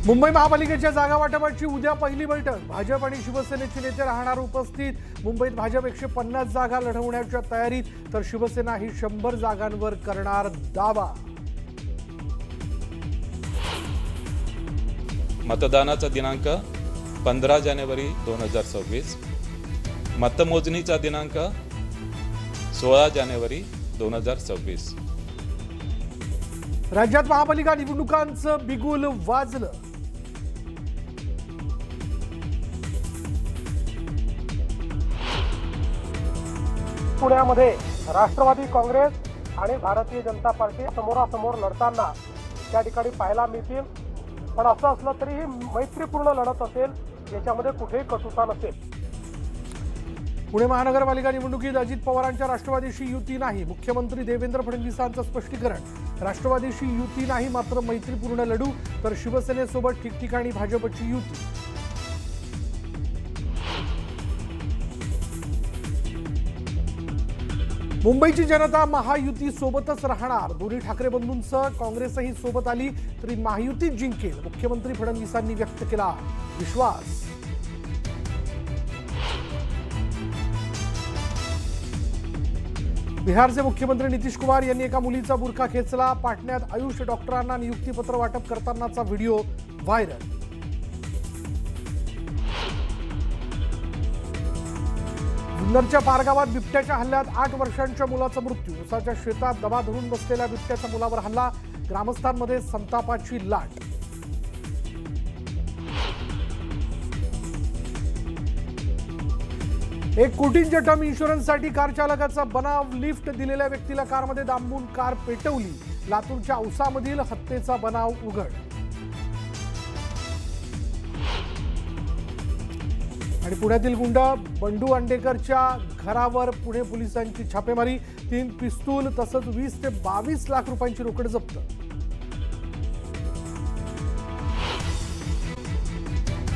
मुंबई महापालिकेच्या जागा वाटपाची उद्या पहिली बैठक। भाजप आणि शिवसेनेचे नेते राहणार उपस्थित। मुंबईत भाजप 150 जागा लढवण्याच्या तयारीत, तर शिवसेना ही 100 जागांवर करणार दावा। मतदानाचा दिनांक 15 जानेवारी 2026, मतमोजणीचा दिनांक 16 जानेवारी 2026। राज्यात महापालिका निवडणुकांचं बिगुल वाजलं। पुण्यामध्ये राष्ट्रवादी काँग्रेस आणि भारतीय जनता पार्टी समोरासमोर लढताना त्या ठिकाणी पाहायला मिळतील। पण असं असलं तरी ही मैत्रीपूर्ण लढत असेल, याच्यामध्ये कुठेही कटुता नसेल। पुणे महानगरपालिका निवडणुकीत अजित पवारांच्या राष्ट्रवादीशी युती नाही। मुख्यमंत्री देवेंद्र फडणवीसांचं स्पष्टीकरण। राष्ट्रवादीशी युती नाही, मात्र मैत्रीपूर्ण लढू, तर शिवसेनेसोबत ठिकठिकाणी भाजपची युती। मुंबईची जनता महायुती सोबतच राहणार। दोन्ही ठाकरे बंधूंसह काँग्रेसही सोबत आली तरी महायुतीच जिंकेल, मुख्यमंत्री फडणवीसांनी व्यक्त केला विश्वास। बिहारचे मुख्यमंत्री नितीश कुमार यांनी एका मुलीचा बुरखा खेचला। पाटण्यात आयुष डॉक्टरांना नियुक्तीपत्र वाटप करतानाचा व्हिडिओ व्हायरल। जुन्नरच्या पारगावात बिबट्याच्या हल्ल्यात 8 वर्षांच्या मुलाचा मृत्यू। उसाच्या शेतात दबा धरून बसलेल्या बिबट्याच्या मुलावर हल्ला। ग्रामस्थांमध्ये संतापाची लाट। एक कोटींच्या टर्म इन्शुरन्ससाठी कार चालकाचा बनाव। लिफ्ट दिलेल्या व्यक्तीला कारमध्ये डांबून कार पेटवली। लातूरच्या औसामधील हत्येचा बनाव उघड। आणि पुण्यातील गुंड बंडू अंडेकरच्या घरावर पुणे पोलिसांची छापेमारी। 3 पिस्तूल तसंच 20 ते 22 लाख रुपयांची रोकड जप्त।